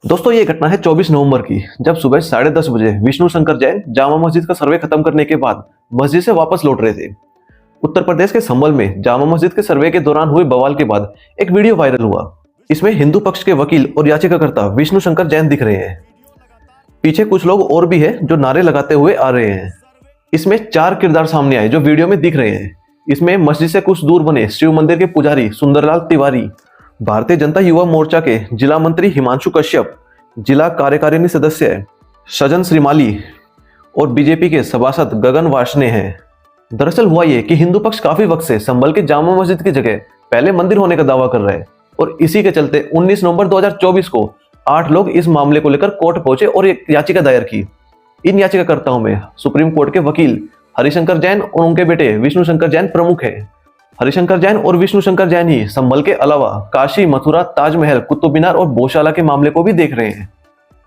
दोस्तों ये घटना है 24 नवंबर की, जब सुबह 10:30 बजे विष्णु शंकर जैन जामा मस्जिद का सर्वे खत्म करने के बाद मस्जिद से वापस लौट रहे थे। उत्तर प्रदेश के संभल में जामा मस्जिद के सर्वे के दौरान हुए बवाल के बाद एक वीडियो वायरल हुआ। इसमें हिंदू पक्ष के वकील और याचिकाकर्ता विष्णु शंकर जैन दिख रहे हैं। पीछे कुछ लोग और भी है जो नारे लगाते हुए आ रहे हैं। इसमें 4 किरदार सामने आए जो वीडियो में दिख रहे हैं। इसमें मस्जिद से कुछ दूर बने शिव मंदिर के पुजारी सुंदरलाल तिवारी, भारतीय जनता युवा मोर्चा के जिला मंत्री हिमांशु कश्यप, जिला कार्यकारिणी सदस्य सजन श्रीमाली और बीजेपी के सभासद गगन वार्ष्णेय हैं। दरअसल हुआ ये कि हिंदू पक्ष काफी वक्त से संभल के जामा मस्जिद की जगह पहले मंदिर होने का दावा कर रहा है और इसी के चलते 19 नवंबर 2024 को 8 लोग इस मामले को लेकर कोर्ट पहुंचे और एक याचिका दायर की। इन याचिकाकर्ताओं में सुप्रीम कोर्ट के वकील हरिशंकर जैन और उनके बेटे विष्णु शंकर जैन प्रमुख है। हरिशंकर जैन और विष्णु शंकर जैन ही संभल के अलावा काशी, मथुरा, ताजमहल, कुतुब मीनार और गौशाला के मामले को भी देख रहे हैं।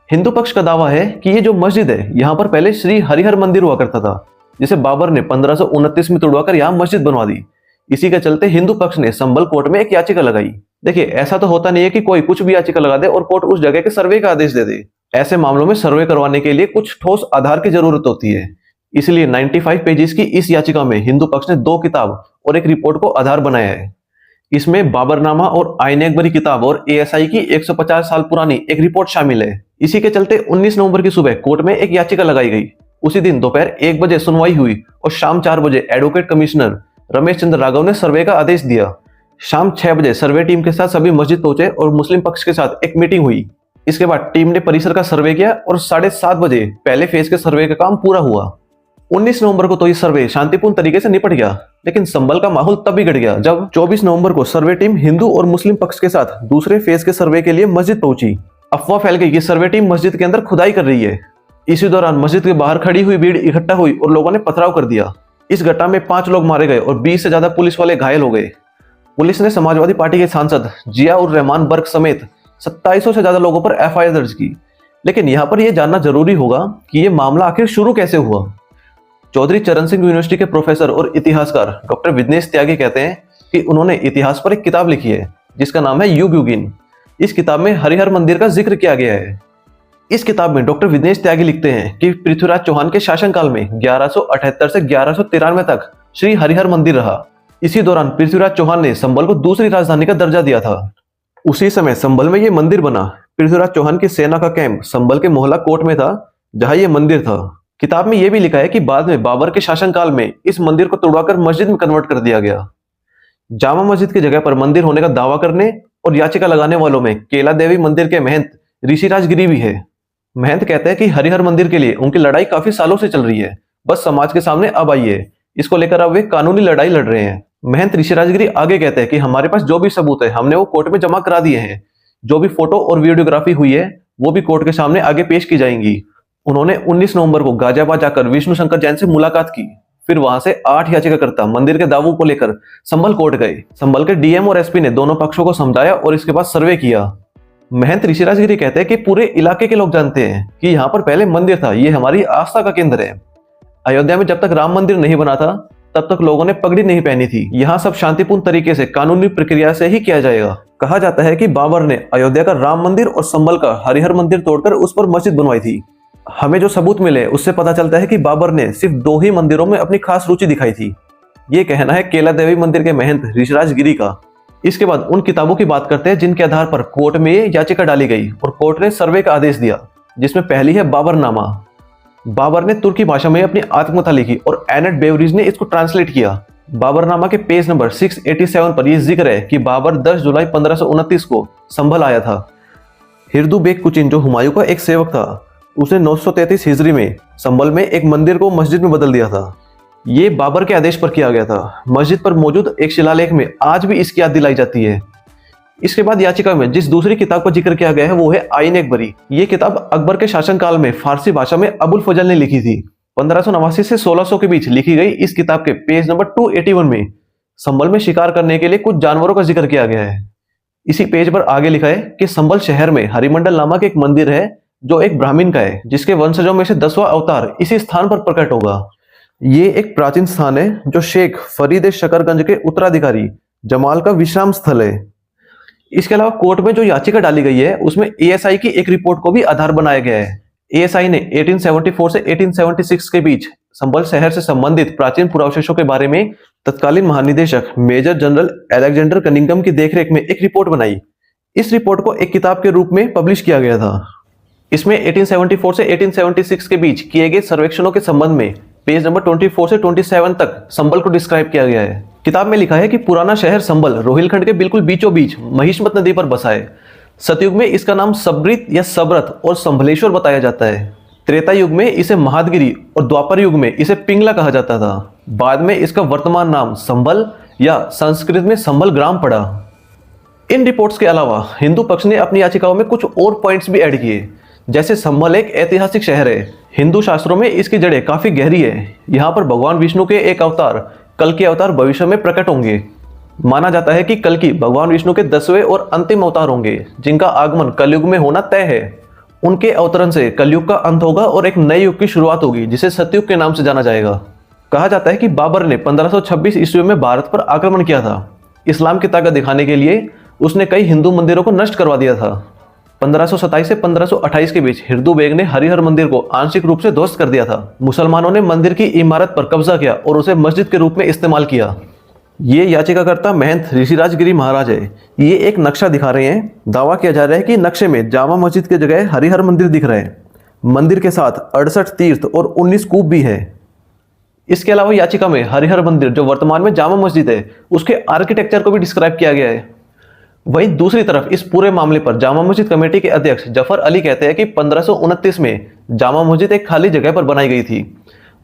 हिंदू पक्ष का दावा है कि ये जो मस्जिद है यहाँ पर पहले श्री हरिहर मंदिर हुआ करता था, जिसे बाबर ने 1529 में तुड़वाकर यहाँ मस्जिद बनवा दी। इसी के चलते हिंदू पक्ष ने संभल कोर्ट में एक याचिका लगाई। देखिए, ऐसा तो होता नहीं है कि कोई कुछ भी याचिका लगा दे और कोर्ट उस जगह के सर्वे का आदेश दे दे। ऐसे मामलों में सर्वे करवाने के लिए कुछ ठोस आधार की जरूरत होती है। इसलिए 95 पेजेस की इस याचिका में हिंदू पक्ष ने 2 किताब और एक रिपोर्ट को आधार बनाया है। इसमें बाबरनामा और आईने अकबरी किताब और एएसआई की 150 साल पुरानी एक रिपोर्ट शामिल है। इसी के चलते 19 नवंबर की सुबह कोर्ट में एक याचिका लगाई गई। उसी दिन दोपहर 1 बजे सुनवाई हुई और शाम 4 बजे एडवोकेट कमिश्नर रमेश चंद्र राघव ने सर्वे का आदेश दिया। शाम 6 बजे सर्वे टीम के साथ सभी मस्जिद पहुंचे और मुस्लिम पक्ष के साथ एक मीटिंग हुई। इसके बाद टीम ने परिसर का सर्वे किया और 7:30 बजे पहले फेज के सर्वे का काम पूरा हुआ। 19 नवंबर को तो ये सर्वे शांतिपूर्ण तरीके से निपट गया, लेकिन संभल का माहौल तब बिगड़ गया जब 24 नवंबर को सर्वे टीम हिंदू और मुस्लिम पक्ष के साथ दूसरे फेज के सर्वे के लिए मस्जिद पहुंची। अफवाह फैल गई कि सर्वे टीम मस्जिद के अंदर खुदाई कर रही है। इसी दौरान मस्जिद के बाहर खड़ी हुई भीड़ इकट्ठा हुई और लोगों ने पथराव कर दिया। इस घटना में 5 लोग मारे गए और 20 से ज्यादा पुलिस वाले घायल हो गए। पुलिस ने समाजवादी पार्टी के सांसद जिया उर रहमान बर्क समेत 2700 से ज्यादा लोगों पर एफआईआर दर्ज की। लेकिन यहाँ पर यह जानना जरूरी होगा कि यह मामला आखिर शुरू कैसे हुआ। चौधरी चरण सिंह यूनिवर्सिटी के प्रोफेसर और इतिहासकार डॉक्टर विघ्नेश त्यागी कहते हैं कि उन्होंने इतिहास पर एक किताब लिखी है जिसका नाम है युग युगीन। इस किताब में हरिहर मंदिर का जिक्र किया गया है। इस किताब में डॉक्टर विघ्नेश त्यागी लिखते हैं कि पृथ्वीराज चौहान के शासनकाल में 1178 से 1193 तक श्री हरिहर मंदिर रहा। इसी दौरान पृथ्वीराज चौहान ने संभल को दूसरी राजधानी का दर्जा दिया था। उसी समय संभल में ये मंदिर बना। पृथ्वीराज चौहान की सेना का कैंप संभल के मोहला कोट में था जहां ये मंदिर था। किताब में यह भी लिखा है कि बाद में बाबर के शासनकाल में इस मंदिर को तोड़वाकर मस्जिद में कन्वर्ट कर दिया गया। जामा मस्जिद की जगह पर मंदिर होने का दावा करने और याचिका लगाने वालों में केला देवी मंदिर के महंत ऋषिराज गिरी भी है। महंत कहते हैं कि हरिहर मंदिर के लिए उनकी लड़ाई काफी सालों से चल रही है, बस समाज के सामने अब आई है। इसको लेकर अब वे कानूनी लड़ाई लड़ रहे हैं। महंत ऋषिराज गिरी आगे कहते हैं कि हमारे पास जो भी सबूत है हमने वो कोर्ट में जमा करा दिए हैं। जो भी फोटो और वीडियोग्राफी हुई है वो भी कोर्ट के सामने आगे पेश की जाएंगी। उन्होंने 19 नवंबर को गाजियाबाद जाकर विष्णु शंकर जैन से मुलाकात की। फिर वहां से 8 याचिकाकर्ता मंदिर के दावों को लेकर संभल कोर्ट गए। संभल के डीएम और एसपी ने दोनों पक्षों को समझाया और इसके बाद सर्वे किया। महंत ऋषिराज गिरी कहते हैं कि पूरे इलाके के लोग जानते हैं कि यहाँ पर पहले मंदिर था, ये हमारी आस्था का केंद्र है। अयोध्या में जब तक राम मंदिर नहीं बना था तब तक लोगों ने पगड़ी नहीं पहनी थी। यहाँ सब शांतिपूर्ण तरीके से कानूनी प्रक्रिया से ही किया जाएगा। कहा जाता है कि बाबर ने अयोध्या का राम मंदिर और संभल का हरिहर मंदिर तोड़कर उस पर मस्जिद बनवाई थी। हमें जो सबूत मिले उससे पता चलता है कि बाबर ने सिर्फ 2 ही मंदिरों में अपनी खास रुचि दिखाई थी। ये कहना है केला देवी मंदिर के महंत ऋषिराज गिरी का। इसके बाद उन किताबों की बात करते हैं जिनके आधार पर कोर्ट में ये याचिका डाली गई और कोर्ट ने सर्वे का आदेश दिया, जिसमें पहली है बाबरनामा। बाबर ने तुर्की भाषा में अपनी आत्मकथा लिखी और एनेट बेवरिज ने इसको ट्रांसलेट किया। बाबरनामा के पेज नंबर 687 पर यह जिक्र है कि बाबर 10 जुलाई 1529 को संभल आया था। हिरदू बेग कुचिन जो हुमायूं का एक सेवक था, उसने 933 हिजरी में संभल में एक मंदिर को मस्जिद में बदल दिया था। ये बाबर के आदेश पर किया गया था। मस्जिद पर मौजूद एक शिलालेख में आज भी इसकी याद दिलाई जाती है। इसके बाद याचिका में जिस दूसरी किताब का जिक्र किया गया है वो है आईने अकबरी। ये किताब अकबर के शासनकाल में फारसी भाषा में अबुल फजल ने लिखी थी। 1589 से 1600 के बीच लिखी गई इस किताब के पेज नंबर 281 में संभल में शिकार करने के लिए कुछ जानवरों का जिक्र किया गया है। इसी पेज पर आगे लिखा है कि संभल शहर में हरिमंडल नामक एक मंदिर है जो एक ब्राह्मण का है, जिसके वंशजों में से 10वां अवतार इसी स्थान पर प्रकट होगा। ये एक प्राचीन स्थान है जो शेख फरीद शकरगंज के उत्तराधिकारी जमाल का विश्राम स्थल है। इसके अलावा कोर्ट में जो याचिका डाली गई है उसमें एएसआई की एक रिपोर्ट को भी आधार बनाया गया है। एएसआई ने 1874 से 1876 के बीच संभल शहर से संबंधित प्राचीन पुरावशेषों के बारे में तत्कालीन महानिदेशक मेजर जनरल अलेक्जेंडर कनिंगम की देखरेख में एक रिपोर्ट बनाई। इस रिपोर्ट को एक किताब के रूप में पब्लिश किया गया था। इसमें 1874 से 1876 के बीच किए गए सर्वेक्षणों के संबंध में पेज नंबर 24 से 27 तक संभल को डिस्क्राइब किया गया है। किताब में लिखा है कि पुराना शहर संभल रोहिलखंड के बिल्कुल बीचों बीच महिष्मत नदी पर बसा है। सतयुग में इसका नाम सबृत या सबरथ और संभलेश्वर बताया जाता है। त्रेता युग में इसे महादगिरी और द्वापर युग में इसे पिंगला कहा जाता था। बाद में इसका वर्तमान नाम संभल या संस्कृत में संभल ग्राम पड़ा। इन रिपोर्ट्स के अलावा हिंदू पक्ष ने अपनी याचिकाओं में कुछ और पॉइंट्स भी ऐड किए, जैसे संभल एक ऐतिहासिक शहर है। हिंदू शास्त्रों में इसकी जड़ें काफी गहरी है। यहाँ पर भगवान विष्णु के एक अवतार कल के अवतार भविष्य में प्रकट होंगे। माना जाता है कि कल की भगवान विष्णु के 10वें और अंतिम अवतार होंगे, जिनका आगमन कलयुग में होना तय है। उनके अवतरण से कलयुग का अंत होगा और एक नए युग की शुरुआत होगी, जिसे सतयुग के नाम से जाना जाएगा। कहा जाता है कि बाबर ने 1526 ईस्वी में भारत पर आक्रमण किया था। इस्लाम की ताकत दिखाने के लिए उसने कई हिंदू मंदिरों को नष्ट करवा दिया था। 1527 से 1528 के बीच हिरदू बेग ने हरिहर मंदिर को आंशिक रूप से ध्वस्त कर दिया था। मुसलमानों ने मंदिर की इमारत पर कब्जा किया और उसे मस्जिद के रूप में इस्तेमाल किया। ये याचिकाकर्ता महंत ऋषिराज गिरी महाराज है। ये एक नक्शा दिखा रहे हैं। दावा किया जा रहा है कि नक्शे में जामा मस्जिद की जगह हरिहर मंदिर दिख रहा है। मंदिर के साथ 68 तीर्थ और 19 कूप भी है। इसके अलावा याचिका में हरिहर मंदिर, जो वर्तमान में जामा मस्जिद है, उसके आर्किटेक्चर को भी डिस्क्राइब किया गया है। वहीं दूसरी तरफ इस पूरे मामले पर जामा मस्जिद कमेटी के अध्यक्ष जफर अली कहते हैं कि 1529 में जामा मस्जिद एक खाली जगह पर बनाई गई थी।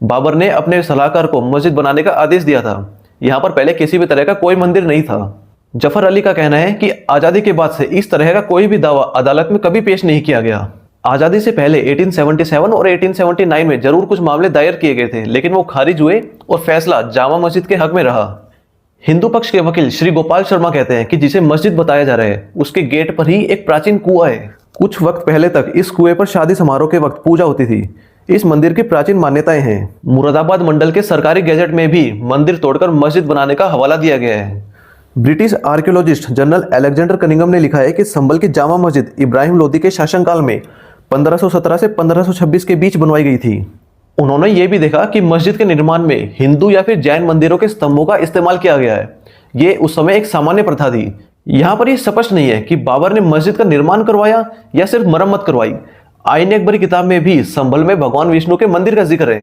बाबर ने अपने सलाहकार को मस्जिद बनाने का आदेश दिया था। यहाँ पर पहले किसी भी तरह का कोई मंदिर नहीं था। जफर अली का कहना है कि आज़ादी के बाद से इस तरह का कोई भी दावा अदालत में कभी पेश नहीं किया गया। आज़ादी से पहले 1877 और 1879 में जरूर कुछ मामले दायर किए गए थे, लेकिन वो खारिज हुए और फैसला जामा मस्जिद के हक में रहा। हिंदू पक्ष के वकील श्री गोपाल शर्मा कहते हैं कि जिसे मस्जिद बताया जा रहा है उसके गेट पर ही एक प्राचीन कुआं है। कुछ वक्त पहले तक इस कुएं पर शादी समारोह के वक्त पूजा होती थी। इस मंदिर की प्राचीन मान्यताएं हैं। मुरादाबाद मंडल के सरकारी गैजेट में भी मंदिर तोड़कर मस्जिद बनाने का हवाला दिया गया है। British archaeologist general Alexander Cunningham ने लिखा है कि संभल की जामा मस्जिद इब्राहिम लोदी के शासनकाल में 1517 से 1526 के बीच बनवाई गई थी। उन्होंने ये भी देखा कि मस्जिद के निर्माण में हिंदू या फिर जैन मंदिरों के स्तंभों का इस्तेमाल किया गया है। ये उस समय एक सामान्य प्रथा थी। यहाँ पर यह स्पष्ट नहीं है कि बाबर ने मस्जिद का निर्माण करवाया या सिर्फ मरम्मत करवाई। आईन अकबरी किताब में भी संभल में भगवान विष्णु के मंदिर का जिक्र है।